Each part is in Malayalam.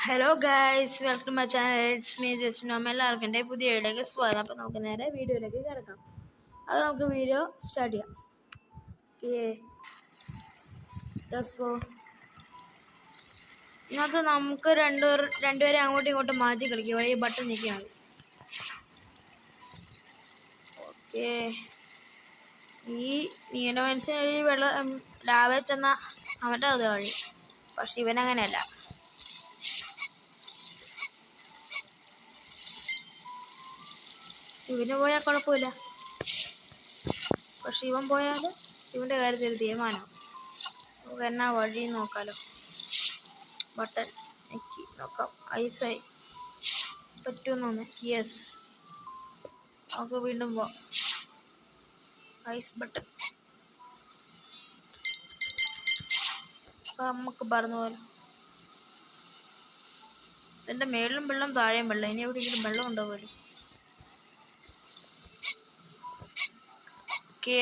Hello guys, welcome to my channel. It's me just എല്ലാവർക്കും എൻ്റെ പുതിയ വീഡിയോയിലേക്ക് സ്വാഗതം. അപ്പോൾ നമുക്ക് നേരെ വീഡിയോയിലേക്ക് കിടക്കാം. അത് നമുക്ക് വീഡിയോ സ്റ്റാർട്ട് ചെയ്യാം. Okay, let's go. ഇതിനകത്ത് നമുക്ക് രണ്ടുപേരെ അങ്ങോട്ടും ഇങ്ങോട്ടും മാറ്റി കളിക്കുക വഴി ബട്ടൺ നിൽക്കുകയാണ്. ഓക്കെ, ഈ നീണ്ട മനുഷ്യൻ ഈ വെള്ളം ലാവേ ചെന്ന അവൻ്റെ അത് വഴി, പക്ഷെ ഇവനങ്ങനെയല്ല. ഇവന് പോയാൽ കുഴപ്പമില്ല, പക്ഷെ ഇവൻ പോയാൽ ഇവൻ്റെ കാര്യത്തിൽ ഒരു തീരുമാനം. നമുക്ക് എന്നാ വഴി നോക്കാലോ. ബട്ടൺ ഞെക്കി നോക്കാം. ഐസായി പറ്റുമെന്നൊന്ന്. യെസ്, നമുക്ക് വീണ്ടും പോവാം. Ice button. നമുക്ക് പറന്നു പോലെ. എൻ്റെ മേളിലും വെള്ളം താഴെയും വെള്ളം. ഇനി എവിടെയെങ്കിലും വെള്ളം ഉണ്ടോ പോലും. ഓക്കെ,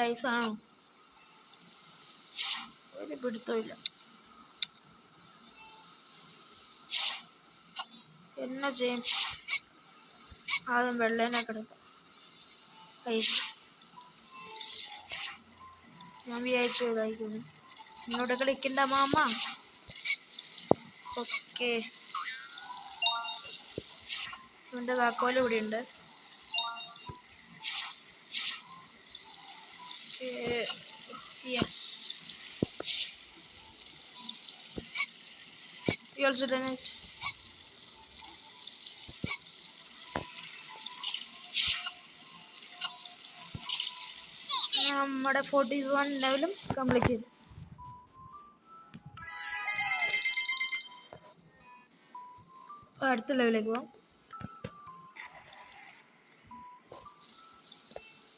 ഐസാണോ? ഒരു പിടുത്തമില്ല. എന്നാ ചെയ്യും? ആദ്യം വെള്ളേനെ കിടക്കാം. ഐസ് ഞാൻ വിചാരിച്ചു ഇതായിക്കുന്നു. എന്നോട് കളിക്കണ്ട മാമ. ഓക്കെ, ഇവൻ്റെ താക്കോല് ഇവിടെ ഉണ്ട്. Yes, you also done it. നമ്മുടെ 41 ലെവലും കംപ്ലീറ്റ് ചെയ്തു. അടുത്ത ലെവലിലേക്ക് പോവാം.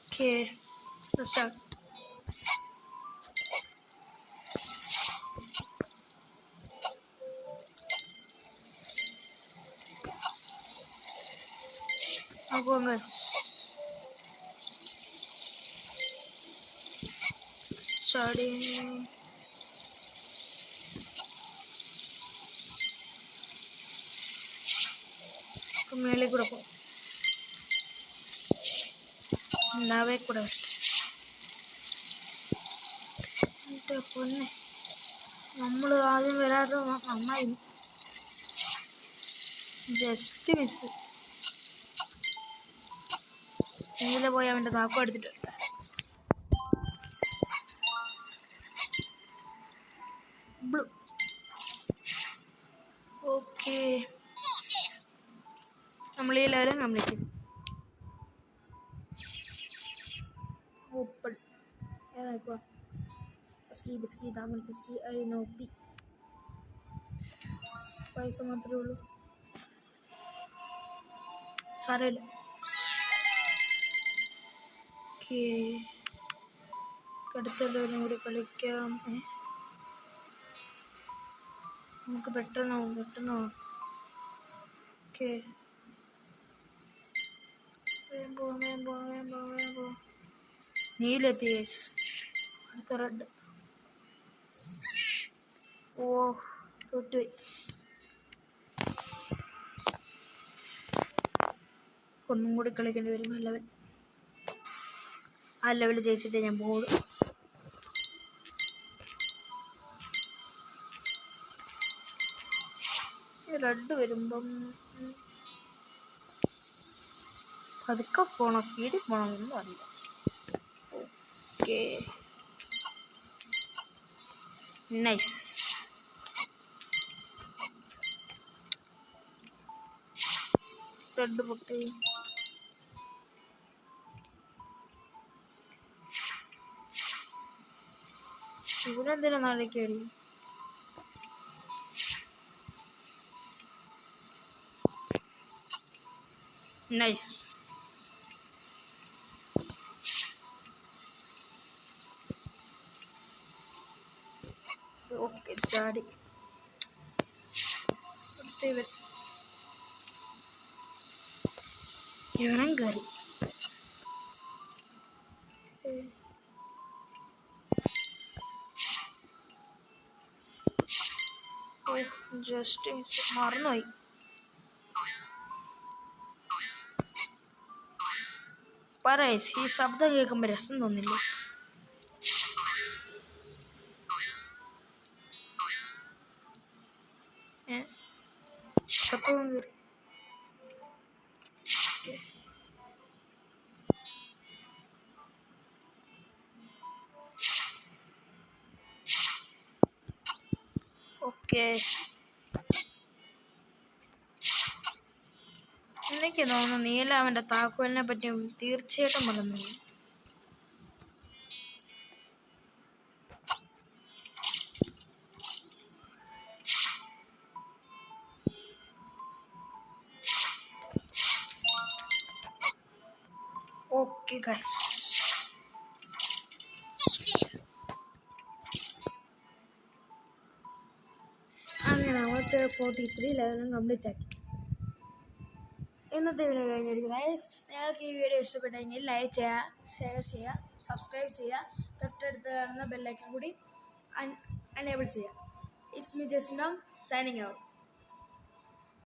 Okay, start. പോകാം. ചാടി മേളിൽ കൂടെ പോകും. ഉണ്ടാവേ കൂടെ എൻ്റെ പൊന്നെ, നമ്മൾ ആദ്യം വരാതെ നന്നായി. Just miss. നീല പോയി അവൻ്റെ താക്കോ എടുത്തിട്ടുണ്ട്. ബ്ലൂ. ഓക്കെ, നമ്മൾ ഈ ലെവലും കംപ്ലീറ്റ് ചെയ്തു. ഓപ്പൺ ഏതായിക്കോ. ബിസ്കി താമൽ ബിസ്കി ഐ നോ പി. പൈസ മാത്രമേ ഉള്ളൂ, സാരമില്ല. ഓക്കെ, അടുത്തവരും കൂടി കളിക്കാം. നമുക്ക് പെട്ടെന്ന്. ഓക്കെ, വേമ്പോ. നീലെത്തി. അടുത്ത റെഡ്. ഓ, തോറ്റുപോയി. ഒന്നും കൂടി കളിക്കേണ്ടി വരും. ആ ലെവൽ ജയിച്ചിട്ടേ ഞാൻ പോകുള്ളൂ. റെഡ് വരുമ്പം പതുക്കെ പോണോ സ്പീഡിൽ പോണോ ഒന്നും അറിയില്ല. Okay, nice. റെഡ് പൊട്ടി. ഇവരെന്തിനാ നാളേക്ക് അടി? നൈസ്. ഓക്കെ, ചാടി. ഇവനും കയറി. ജസ്റ്റ് മറന്നുപോയി. പറയസ്, ഈ ശബ്ദം കേൾക്കുമ്പോൾ രസം തോന്നില്ലേ? ഓക്കെ, എനിക്ക് തോന്നുന്നു നീല അവൻ്റെ താക്കോലിനെ പറ്റി തീർച്ചയായിട്ടും പറഞ്ഞു. ഓക്കെ ഗൈസ്, അങ്ങനെ നമുക്ക് 43 ലെവലും കംപ്ലീറ്റ് ആക്കി. ഇന്നത്തെ വീഡിയോ കഴിഞ്ഞിരിക്കും ഗൈസ്. നിങ്ങൾക്ക് ഈ വീഡിയോ ഇഷ്ടപ്പെട്ടെങ്കിൽ ലൈക്ക് ചെയ്യുക, ഷെയർ ചെയ്യുക, സബ്സ്ക്രൈബ് ചെയ്യുക, തൊട്ടടുത്ത് കാണുന്ന ബെല്ലൈക്കൺ കൂടി എനേബിൾ ചെയ്യുക. It's me Justin signing out.